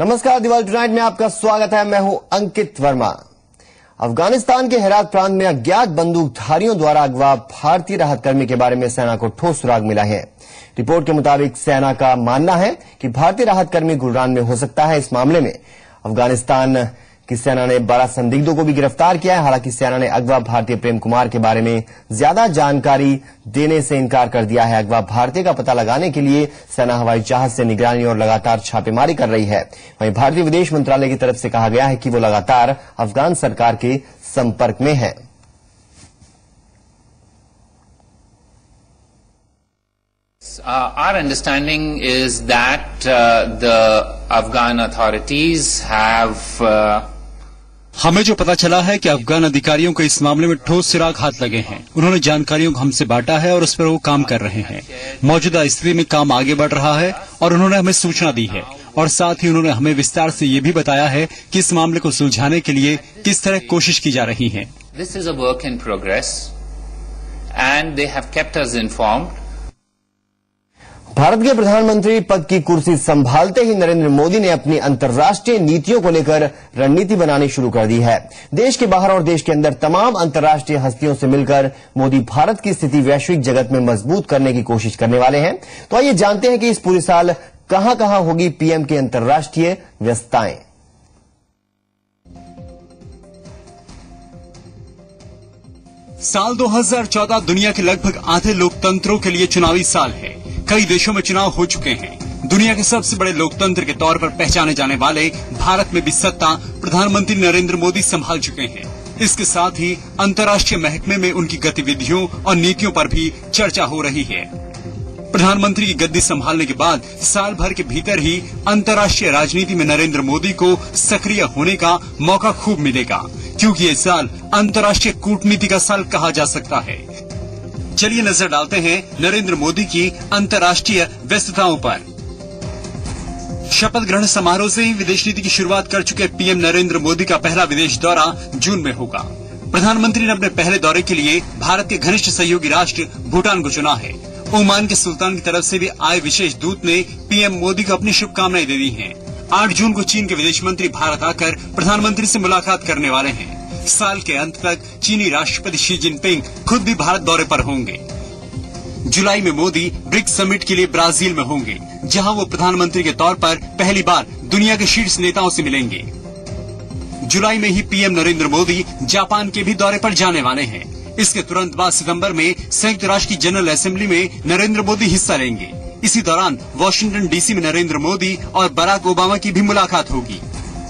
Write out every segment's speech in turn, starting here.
नमस्कार, दिवाली टुनाइट में आपका स्वागत है। मैं हूं अंकित वर्मा। अफगानिस्तान के हेरात प्रांत में अज्ञात बंदूकधारियों द्वारा अगवा भारतीय राहत कर्मी के बारे में सेना को ठोस सुराग मिला है। रिपोर्ट के मुताबिक सेना का मानना है कि भारतीय राहत कर्मी गुलरान में हो सकता है। इस मामले में अफगानिस्तान की सेना ने 12 संदिग्धों को भी गिरफ्तार किया है। हालांकि सेना ने अगवा भारतीय प्रेम कुमार के बारे में ज्यादा जानकारी देने से इनकार कर दिया है। अगवा भारतीय का पता लगाने के लिए सेना हवाई जहाज से निगरानी और लगातार छापेमारी कर रही है। वहीं भारतीय विदेश मंत्रालय की तरफ से कहा गया है कि वो लगातार अफगान सरकार के संपर्क में है। Our understanding is that the Afghan authorities have हमें जो पता चला है कि अफगान अधिकारियों को इस मामले में ठोस सुराग हाथ लगे हैं। उन्होंने जानकारियों को हमसे बांटा है और उस पर वो काम कर रहे हैं। मौजूदा स्थिति में काम आगे बढ़ रहा है और उन्होंने हमें सूचना दी है और साथ ही उन्होंने हमें विस्तार से ये भी बताया है कि इस मामले को सुलझाने के लिए किस तरह कोशिश की जा रही है। This is a work in progress and they have kept us informed. Bharat के प्रधानमंत्री पद की कुर्सी संभालते ही नरेंद्र मोदी ने अपनी अंतर्राष्ट्रीय नीतियों को लेकर रणनीति बनानी शुरू कर दी है। देश के बाहर और देश के अंदर तमाम अंतर्राष्ट्रीय हस्तियों से मिलकर मोदी भारत की स्थिति वैश्विक जगत में मजबूत करने की कोशिश करने वाले हैं। तो आइए जानते हैं कि इस पूरे साल कहां कहां होगी पीएम की अंतर्राष्ट्रीय व्यस्तताएं। साल 2014 दुनिया के लगभग आधे लोकतंत्रों के लिए चुनावी साल है। कई देशों में चुनाव हो चुके हैं। दुनिया के सबसे बड़े लोकतंत्र के तौर पर पहचाने जाने वाले भारत में भी सत्ता प्रधानमंत्री नरेंद्र मोदी संभाल चुके हैं। इसके साथ ही अंतर्राष्ट्रीय महकमे में उनकी गतिविधियों और नीतियों पर भी चर्चा हो रही है। प्रधानमंत्री की गद्दी संभालने के बाद साल भर के भीतर ही अंतर्राष्ट्रीय राजनीति में नरेंद्र मोदी को सक्रिय होने का मौका खूब मिलेगा, क्योंकि ये साल अंतर्राष्ट्रीय कूटनीति का साल कहा जा सकता है। चलिए नजर डालते हैं नरेंद्र मोदी की अंतर्राष्ट्रीय व्यस्तताओं पर। शपथ ग्रहण समारोह से ही विदेश नीति की शुरुआत कर चुके पीएम नरेंद्र मोदी का पहला विदेश दौरा जून में होगा। प्रधानमंत्री ने अपने पहले दौरे के लिए भारत के घनिष्ठ सहयोगी राष्ट्र भूटान को चुना है। ओमान के सुल्तान की तरफ से भी आए विशेष दूत ने पीएम मोदी को अपनी शुभकामनाएं दे दी हैं। 8 जून को चीन के विदेश मंत्री भारत आकर प्रधानमंत्री से मुलाकात करने वाले हैं। साल के अंत तक चीनी राष्ट्रपति शी जिनपिंग खुद भी भारत दौरे पर होंगे। जुलाई में मोदी ब्रिक्स समिट के लिए ब्राजील में होंगे, जहां वो प्रधानमंत्री के तौर पर पहली बार दुनिया के शीर्ष नेताओं से मिलेंगे। जुलाई में ही पीएम नरेंद्र मोदी जापान के भी दौरे पर जाने वाले हैं। इसके तुरंत बाद सितंबर में संयुक्त राष्ट्र की जनरल असेंबली में नरेंद्र मोदी हिस्सा लेंगे। इसी दौरान वॉशिंगटन डीसी में नरेंद्र मोदी और बराक ओबामा की भी मुलाकात होगी।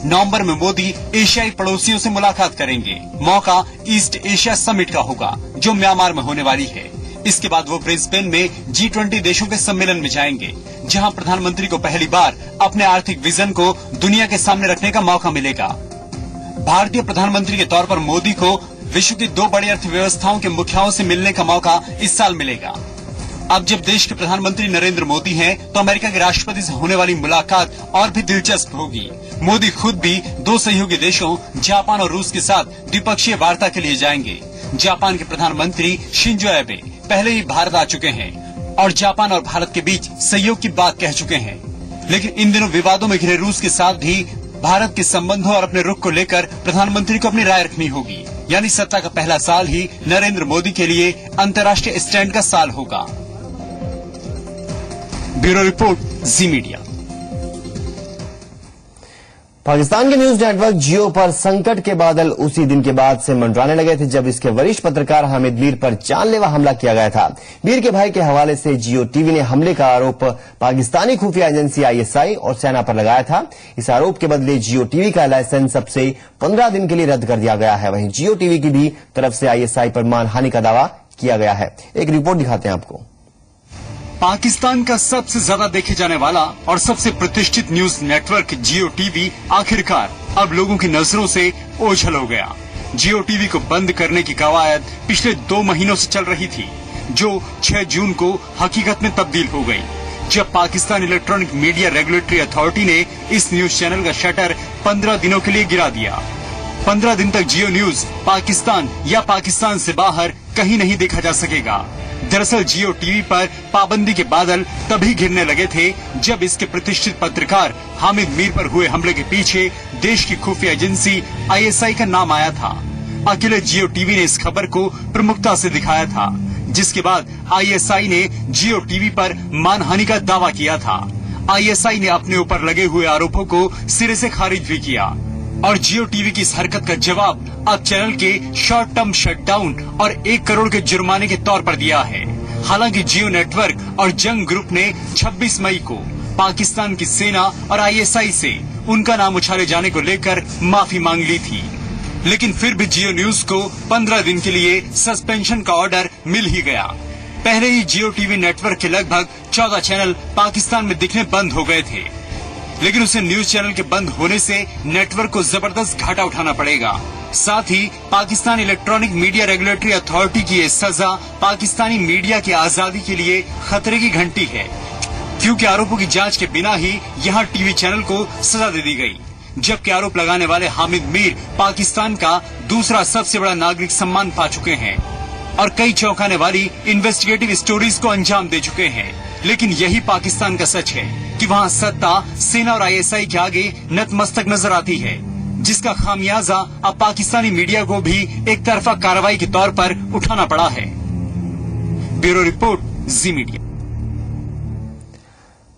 नवंबर में मोदी एशियाई पड़ोसियों से मुलाकात करेंगे। मौका ईस्ट एशिया समिट का होगा, जो म्यांमार में होने वाली है। इसके बाद वो ब्रिस्बेन में G20 देशों के सम्मेलन में जाएंगे, जहां प्रधानमंत्री को पहली बार अपने आर्थिक विजन को दुनिया के सामने रखने का मौका मिलेगा। भारतीय प्रधानमंत्री के तौर पर मोदी को विश्व की 2 बड़ी अर्थव्यवस्थाओं के मुखियाओं से मिलने का मौका इस साल मिलेगा। अब जब देश के प्रधानमंत्री नरेंद्र मोदी हैं, तो अमेरिका के राष्ट्रपति से होने वाली मुलाकात और भी दिलचस्प होगी। मोदी खुद भी 2 सहयोगी देशों जापान और रूस के साथ द्विपक्षीय वार्ता के लिए जाएंगे। जापान के प्रधानमंत्री शिंजो एबे पहले ही भारत आ चुके हैं और जापान और भारत के बीच सहयोग की बात कह चुके हैं। लेकिन इन दिनों विवादों में घिरे रूस के साथ भी भारत के संबंधों और अपने रुख को लेकर प्रधानमंत्री को अपनी राय रखनी होगी। यानी सत्ता का पहला साल ही नरेंद्र मोदी के लिए अंतर्राष्ट्रीय स्टैंड का साल होगा। ब्यूरो रिपोर्ट, जी मीडिया। पाकिस्तान के न्यूज नेटवर्क जियो पर संकट के बादल उसी दिन के बाद से मंडराने लगे थे, जब इसके वरिष्ठ पत्रकार हामिद मीर पर जानलेवा हमला किया गया था। मीर के भाई के हवाले से जियो टीवी ने हमले का आरोप पाकिस्तानी खुफिया एजेंसी ISI और सेना पर लगाया था। इस आरोप के बदले जियो टीवी का लाइसेंस अब से 15 दिन के लिए रद्द कर दिया गया है। वहीं जियो टीवी की भी तरफ से ISI पर मानहानि का दावा किया गया है। एक रिपोर्ट दिखाते हैं आपको। पाकिस्तान का सबसे ज्यादा देखे जाने वाला और सबसे प्रतिष्ठित न्यूज नेटवर्क जियो टीवी आखिरकार अब लोगों की नजरों से ओझल हो गया। जियो टीवी को बंद करने की कवायद पिछले 2 महीनों से चल रही थी, जो 6 जून को हकीकत में तब्दील हो गई, जब Pakistan electronic media regulatory authority ने इस न्यूज चैनल का शटर 15 दिनों के लिए गिरा दिया। 15 दिन तक जियो न्यूज पाकिस्तान या पाकिस्तान से बाहर कहीं नहीं देखा जा सकेगा। दरअसल जियो टीवी पर पाबंदी के बादल तभी घिरने लगे थे जब इसके प्रतिष्ठित पत्रकार हामिद मीर पर हुए हमले के पीछे देश की खुफिया एजेंसी ISI का नाम आया था। अकेले जियो टीवी ने इस खबर को प्रमुखता से दिखाया था, जिसके बाद ISI ने जियो टीवी पर मानहानि का दावा किया था। ISI ने अपने ऊपर लगे हुए आरोपों को सिरे से खारिज भी किया और जियो टीवी की इस हरकत का जवाब अब चैनल के शॉर्ट टर्म शटडाउन और 1 करोड़ के जुर्माने के तौर पर दिया है। हालांकि जियो नेटवर्क और जंग ग्रुप ने 26 मई को पाकिस्तान की सेना और ISI से उनका नाम उछाले जाने को लेकर माफी मांग ली थी, लेकिन फिर भी जियो न्यूज को 15 दिन के लिए सस्पेंशन का ऑर्डर मिल ही गया। पहले ही जियो टीवी नेटवर्क के लगभग 14 चैनल पाकिस्तान में दिखने बंद हो गए थे, लेकिन उसे न्यूज चैनल के बंद होने से नेटवर्क को जबरदस्त घाटा उठाना पड़ेगा। साथ ही Pakistan electronic media regulatory authority की ये सजा पाकिस्तानी मीडिया की आजादी के लिए खतरे की घंटी है, क्योंकि आरोपों की जांच के बिना ही यहाँ टीवी चैनल को सजा दे दी गई। जबकि आरोप लगाने वाले हामिद मीर पाकिस्तान का दूसरा सबसे बड़ा नागरिक सम्मान पा चुके हैं और कई चौंकाने वाली इन्वेस्टिगेटिव स्टोरीज को अंजाम दे चुके हैं। लेकिन यही पाकिस्तान का सच है कि वहाँ सत्ता सेना और ISI के आगे नतमस्तक नजर आती है, जिसका खामियाजा अब पाकिस्तानी मीडिया को भी एक तरफा कार्रवाई के तौर पर उठाना पड़ा है। ब्यूरो रिपोर्ट, जी मीडिया।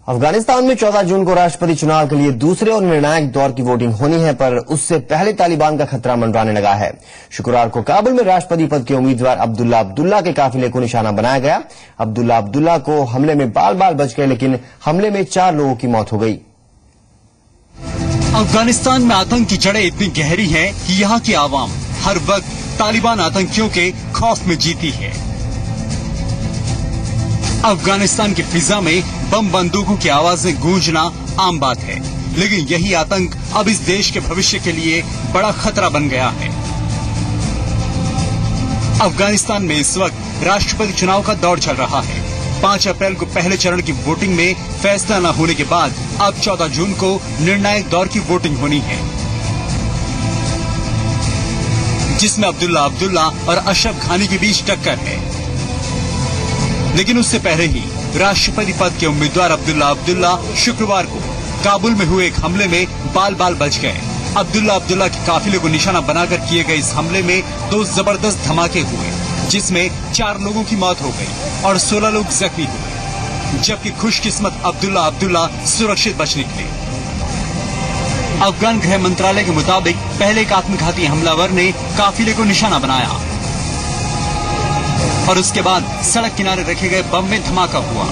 अफगानिस्तान में 14 जून को राष्ट्रपति चुनाव के लिए दूसरे और निर्णायक दौर की वोटिंग होनी है, पर उससे पहले तालिबान का खतरा मंडराने लगा है। शुक्रवार को काबुल में राष्ट्रपति पद के उम्मीदवार अब्दुल्ला अब्दुल्ला के काफिले को निशाना बनाया गया। अब्दुल्ला अब्दुल्ला को हमले में बाल बाल बच गए, लेकिन हमले में 4 लोगों की मौत हो गई। अफगानिस्तान में आतंक की जड़ें इतनी गहरी हैं कि यहाँ की आवाम हर वक्त तालिबान आतंकियों के खौफ में जीती है। अफगानिस्तान की फिजा में बम बंदूकों की आवाजें गूंजना आम बात है, लेकिन यही आतंक अब इस देश के भविष्य के लिए बड़ा खतरा बन गया है। अफगानिस्तान में इस वक्त राष्ट्रपति चुनाव का दौर चल रहा है। 5 अप्रैल को पहले चरण की वोटिंग में फैसला न होने के बाद अब 14 जून को निर्णायक दौर की वोटिंग होनी है, जिसमें अब्दुल्ला अब्दुल्ला और अशरफ घानी के बीच टक्कर है। लेकिन उससे पहले ही राष्ट्रपति पद के उम्मीदवार अब्दुल्ला अब्दुल्ला शुक्रवार को काबुल में हुए एक हमले में बाल बाल बच गए। अब्दुल्ला अब्दुल्ला के काफिले को निशाना बनाकर किए गए इस हमले में 2 जबरदस्त धमाके हुए, जिसमें 4 लोगों की मौत हो गई और 16 लोग जख्मी हुए, जबकि खुशकिस्मत अब्दुल्ला अब्दुल्ला सुरक्षित बच निकले। अफगान गृह मंत्रालय के मुताबिक पहले एक आत्मघाती हमलावर ने काफिले को निशाना बनाया और उसके बाद सड़क किनारे रखे गए बम में धमाका हुआ।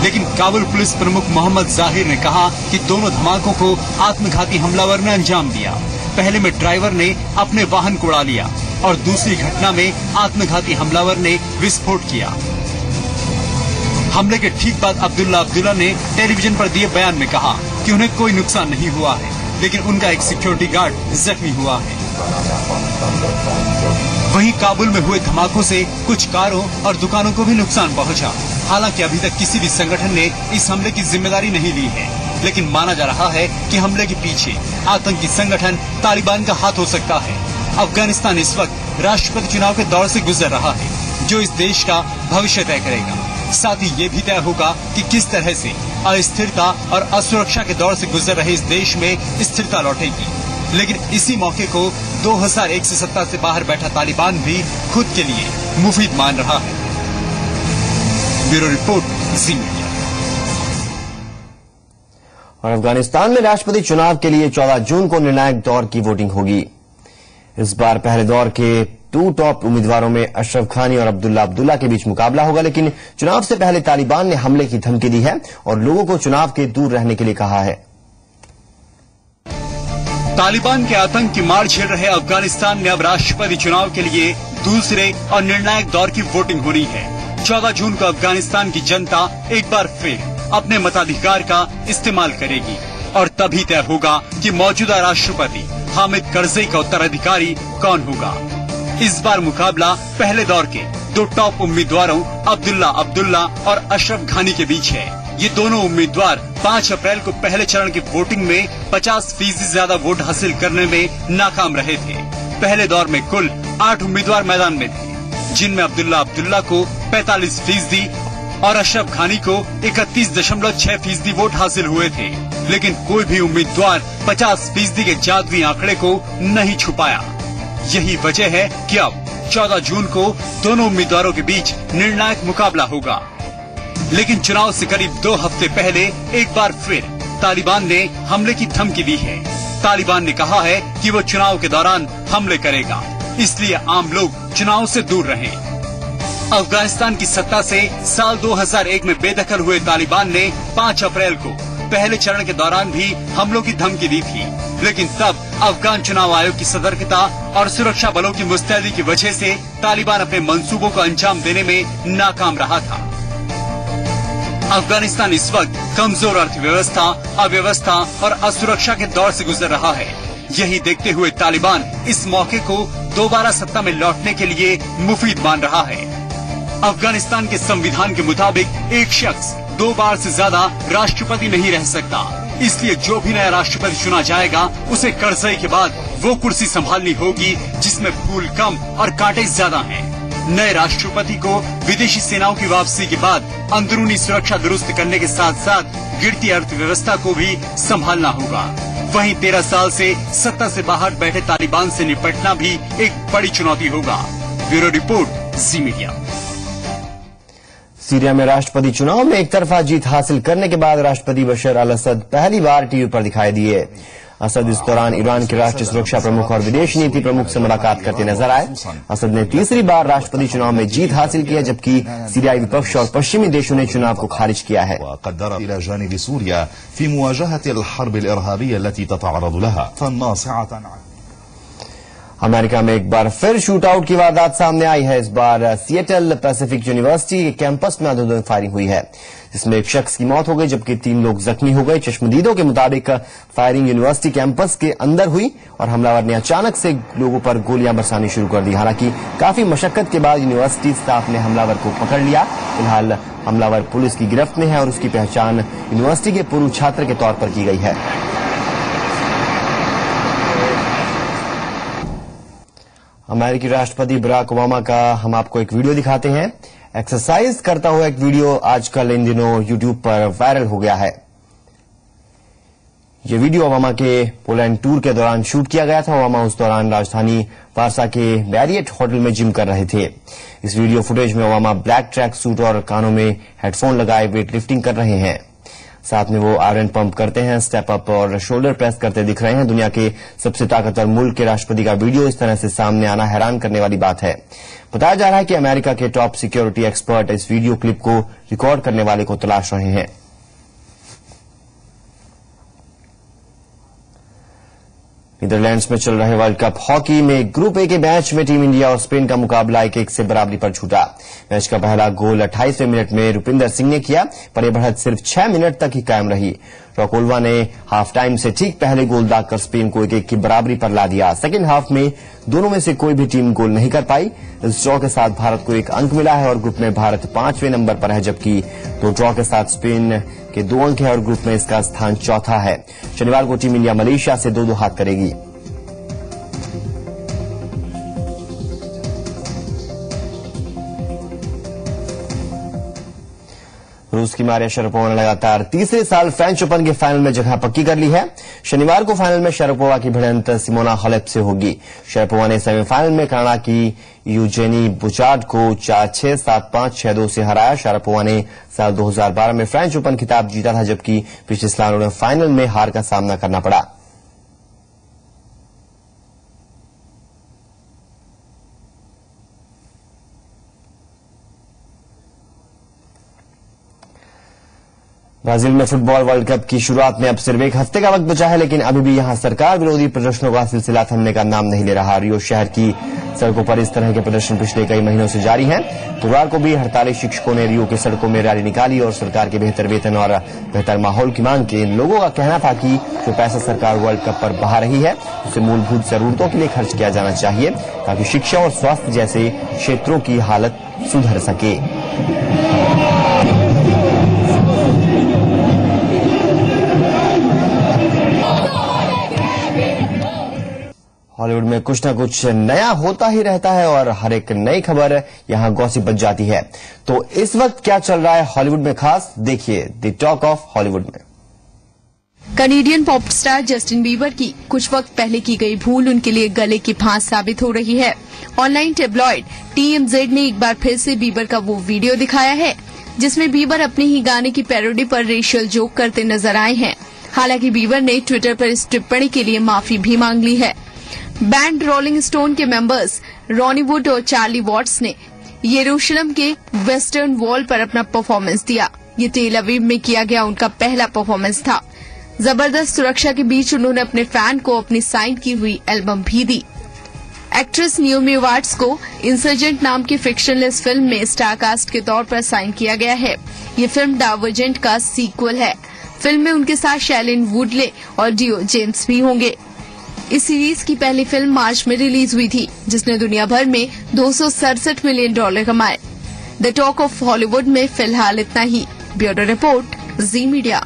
लेकिन काबुल पुलिस प्रमुख मोहम्मद जाहिर ने कहा कि दोनों धमाकों को आत्मघाती हमलावर ने अंजाम दिया। पहले में ड्राइवर ने अपने वाहन को उड़ा लिया और दूसरी घटना में आत्मघाती हमलावर ने विस्फोट किया। हमले के ठीक बाद अब्दुल्ला अब्दुल्ला ने टेलीविजन पर दिए बयान में कहा कि उन्हें कोई नुकसान नहीं हुआ है, लेकिन उनका एक सिक्योरिटी गार्ड जख्मी हुआ है। वहीं काबुल में हुए धमाकों से कुछ कारों और दुकानों को भी नुकसान पहुंचा। हालांकि अभी तक किसी भी संगठन ने इस हमले की जिम्मेदारी नहीं ली है, लेकिन माना जा रहा है कि हमले के पीछे आतंकी संगठन तालिबान का हाथ हो सकता है। अफगानिस्तान इस वक्त राष्ट्रपति चुनाव के दौर से गुजर रहा है, जो इस देश का भविष्य तय करेगा। साथ ही ये भी तय होगा कि किस तरह से अस्थिरता और असुरक्षा के दौर से गुजर रहे इस देश में स्थिरता लौटेगी। लेकिन इसी मौके को 2001 से सत्ता से बाहर बैठा तालिबान भी खुद के लिए मुफीद मान रहा है। ब्यूरो रिपोर्ट, जी मीडिया। और अफगानिस्तान में राष्ट्रपति चुनाव के लिए 14 जून को निर्णायक दौर की वोटिंग होगी। इस बार पहले दौर के 2 टॉप उम्मीदवारों में अशरफ घानी और अब्दुल्ला अब्दुल्ला के बीच मुकाबला होगा, लेकिन चुनाव से पहले तालिबान ने हमले की धमकी दी है और लोगों को चुनाव के दूर रहने के लिए कहा है। तालिबान के आतंक की मार झेल रहे अफगानिस्तान में अब राष्ट्रपति चुनाव के लिए दूसरे और निर्णायक दौर की वोटिंग होनी है। 14 जून को अफगानिस्तान की जनता एक बार फिर अपने मताधिकार का इस्तेमाल करेगी और तभी तय होगा कि मौजूदा राष्ट्रपति हामिद करजई का उत्तराधिकारी कौन होगा। इस बार मुकाबला पहले दौर के 2 टॉप उम्मीदवारों अब्दुल्ला अब्दुल्ला और अशरफ घानी के बीच है। ये दोनों उम्मीदवार 5 अप्रैल को पहले चरण की वोटिंग में 50% से ज्यादा वोट हासिल करने में नाकाम रहे थे। पहले दौर में कुल 8 उम्मीदवार मैदान में थे, जिनमें अब्दुल्ला को 45% और अशरफ घानी को 31.6% वोट हासिल हुए थे। लेकिन कोई भी उम्मीदवार 50% के जादुई आंकड़े को नहीं छुपाया। यही वजह है कि अब 14 जून को दोनों उम्मीदवारों के बीच निर्णायक मुकाबला होगा। लेकिन चुनाव से करीब 2 हफ्ते पहले एक बार फिर तालिबान ने हमले की धमकी दी है। तालिबान ने कहा है कि वो चुनाव के दौरान हमले करेगा, इसलिए आम लोग चुनाव से दूर रहें। अफगानिस्तान की सत्ता से साल 2001 में बेदखल हुए तालिबान ने 5 अप्रैल को पहले चरण के दौरान भी हमलों की धमकी दी थी। लेकिन तब अफगान चुनाव आयोग की सतर्कता और सुरक्षा बलों की मुस्तैदी की वजह से तालिबान अपने मंसूबों को अंजाम देने में नाकाम रहा था। अफगानिस्तान इस वक्त कमजोर अर्थव्यवस्था, अव्यवस्था और असुरक्षा के दौर से गुजर रहा है। यही देखते हुए तालिबान इस मौके को दोबारा सत्ता में लौटने के लिए मुफीद मान रहा है। अफगानिस्तान के संविधान के मुताबिक एक शख्स 2 बार से ज्यादा राष्ट्रपति नहीं रह सकता, इसलिए जो भी नया राष्ट्रपति चुना जाएगा उसे करज़ई के बाद वो कुर्सी संभालनी होगी जिसमें फूल कम और कांटे ज्यादा हैं। नए राष्ट्रपति को विदेशी सेनाओं की वापसी के बाद अंदरूनी सुरक्षा दुरुस्त करने के साथ साथ गिरती अर्थव्यवस्था को भी संभालना होगा। वहीं 13 साल से सत्ता से बाहर बैठे तालिबान से निपटना भी एक बड़ी चुनौती होगा। ब्यूरो रिपोर्ट, जी मीडिया। सीरिया में राष्ट्रपति चुनाव में एक तरफा जीत हासिल करने के बाद राष्ट्रपति बशर अल असद पहली बार टीवी पर दिखाई दिए। असद इस दौरान ईरान के राष्ट्रीय सुरक्षा प्रमुख और विदेश नीति प्रमुख से मुलाकात करते नजर आए। असद ने तीसरी बार राष्ट्रपति चुनाव में जीत हासिल की है, जबकि सीरियाई विपक्ष और पश्चिमी देशों ने चुनाव को खारिज किया है। अमेरिका में एक बार फिर शूट आउट की वारदात सामने आई है। इस बार सिएटल पैसिफिक यूनिवर्सिटी के कैंपस में अंधाधुंध फायरिंग हुई है, जिसमें एक शख्स की मौत हो गई जबकि 3 लोग जख्मी हो गए। चश्मदीदों के मुताबिक फायरिंग यूनिवर्सिटी कैंपस के अंदर हुई और हमलावर ने अचानक से लोगों पर गोलियां बरसानी शुरू कर दी। हालांकि काफी मशक्कत के बाद यूनिवर्सिटी स्टाफ ने हमलावर को पकड़ लिया। फिलहाल हमलावर पुलिस की गिरफ्त में है और उसकी पहचान यूनिवर्सिटी के पूर्व छात्र के तौर पर की गई है। अमेरिकी राष्ट्रपति बराक ओबामा का हम आपको एक वीडियो दिखाते हैं। एक्सरसाइज करता हुआ एक वीडियो आजकल इन दिनों यूट्यूब पर वायरल हो गया है। यह वीडियो ओबामा के पोलैंड टूर के दौरान शूट किया गया था। ओबामा उस दौरान राजधानी वारसा के मैरियट होटल में जिम कर रहे थे। इस वीडियो फुटेज में ओबामा ब्लैक ट्रैक सूट और कानों में हेडफोन लगाए वेट लिफ्टिंग कर रहे हैं। साथ में वो आयरन पंप करते हैं, स्टेप अप और शोल्डर प्रेस करते दिख रहे हैं। दुनिया के सबसे ताकतवर मुल्क के राष्ट्रपति का वीडियो इस तरह से सामने आना हैरान करने वाली बात है। बताया जा रहा है कि अमेरिका के टॉप सिक्योरिटी एक्सपर्ट इस वीडियो क्लिप को रिकॉर्ड करने वाले को तलाश रहे हैं। नीदरलैंड्स में चल रहे वर्ल्ड कप हॉकी में ग्रुप ए के मैच में टीम इंडिया और स्पेन का मुकाबला 1-1 से बराबरी पर छूटा। मैच का पहला गोल 28वें मिनट में रुपिंदर सिंह ने किया, पर यह बढ़त सिर्फ 6 मिनट तक ही कायम रही। रॉकोल्वा ने हाफ टाइम से ठीक पहले गोल दागकर स्पेन को 1-1 की बराबरी पर ला दिया। सेकेंड हाफ में दोनों में से कोई भी टीम गोल नहीं कर पाई। इस ड्रॉ के साथ भारत को 1 अंक मिला है और ग्रुप में भारत 5वें नंबर पर है, जबकि 2 ड्रॉ के साथ स्पेन के 2 अंक है और ग्रुप में इसका स्थान चौथा है। शनिवार को टीम इंडिया मलेशिया से 2-2 हाथ करेगी। रूस की मारिया शरापोवा ने लगातार तीसरे साल फ्रेंच ओपन के फाइनल में जगह पक्की कर ली है। शनिवार को फाइनल में शरापोवा की भिड़ंत सिमोना हालेप से होगी। शरापोवा ने सेमीफाइनल में कनाडा की यूजेनी बुचार्ड को 4-6, 7-5, 6-2 से हराया। शरापोवा ने साल 2012 में फ्रेंच ओपन खिताब जीता था, जबकि पिछले साल उन्हें फाइनल में हार का सामना करना पड़ा। ब्राजील में फुटबॉल वर्ल्ड कप की शुरुआत में अब सिर्फ 1 हफ्ते का वक्त बचा है, लेकिन अभी भी यहां सरकार विरोधी प्रदर्शनों का सिलसिला थमने का नाम नहीं ले रहा। रियो शहर की सड़कों पर इस तरह के प्रदर्शन पिछले कई महीनों से जारी हैं। गुरुवार को भी हड़ताली शिक्षकों ने रियो की सड़कों में रैली निकाली और सरकार के बेहतर वेतन और बेहतर माहौल की मांग की। इन लोगों का कहना था कि जो पैसा सरकार वर्ल्ड कप पर बहा रही है उसे मूलभूत जरूरतों के लिए खर्च किया जाना चाहिए, ताकि शिक्षा और स्वास्थ्य जैसे क्षेत्रों की हालत सुधर सके। हॉलीवुड में कुछ न कुछ नया होता ही रहता है और हर एक नई खबर यहां गॉसिप बन जाती है। तो इस वक्त क्या चल रहा है हॉलीवुड में खास, देखिए द टॉक ऑफ हॉलीवुड में। Canadian pop star Justin Bieber की कुछ वक्त पहले की गई भूल उनके लिए गले की फांस साबित हो रही है। ऑनलाइन टेब्लॉइड TMZ ने एक बार फिर से बीबर का वो वीडियो दिखाया है जिसमें बीबर अपने ही गाने की पैरोडी पर रेशियल जोक करते नजर आए हैं। हालांकि बीबर ने ट्विटर पर इस टिप्पणी के लिए माफी भी मांग ली है। बैंड रोलिंग स्टोन के मेंबर्स रॉनी वुड और चार्ली वॉट्स ने यरूशलेम के वेस्टर्न वॉल पर अपना परफॉर्मेंस दिया। ये टेल अवीव में किया गया उनका पहला परफॉर्मेंस था। जबरदस्त सुरक्षा के बीच उन्होंने अपने फैन को अपनी साइन की हुई एल्बम भी दी। एक्ट्रेस नियोमी वाट्स को इंसर्जेंट नाम की फिक्शनलेस फिल्म में स्टारकास्ट के तौर पर साइन किया गया है। ये फिल्म डाइवर्जेंट का सीक्वल है। फिल्म में उनके साथ शैलिन वुडले और डियो जेम्स भी होंगे। इस सीरीज की पहली फिल्म मार्च में रिलीज हुई थी जिसने दुनिया भर में $267 मिलियन कमाए। द टॉक ऑफ हॉलीवुड में फिलहाल इतना ही। ब्यूरो रिपोर्ट, जी मीडिया।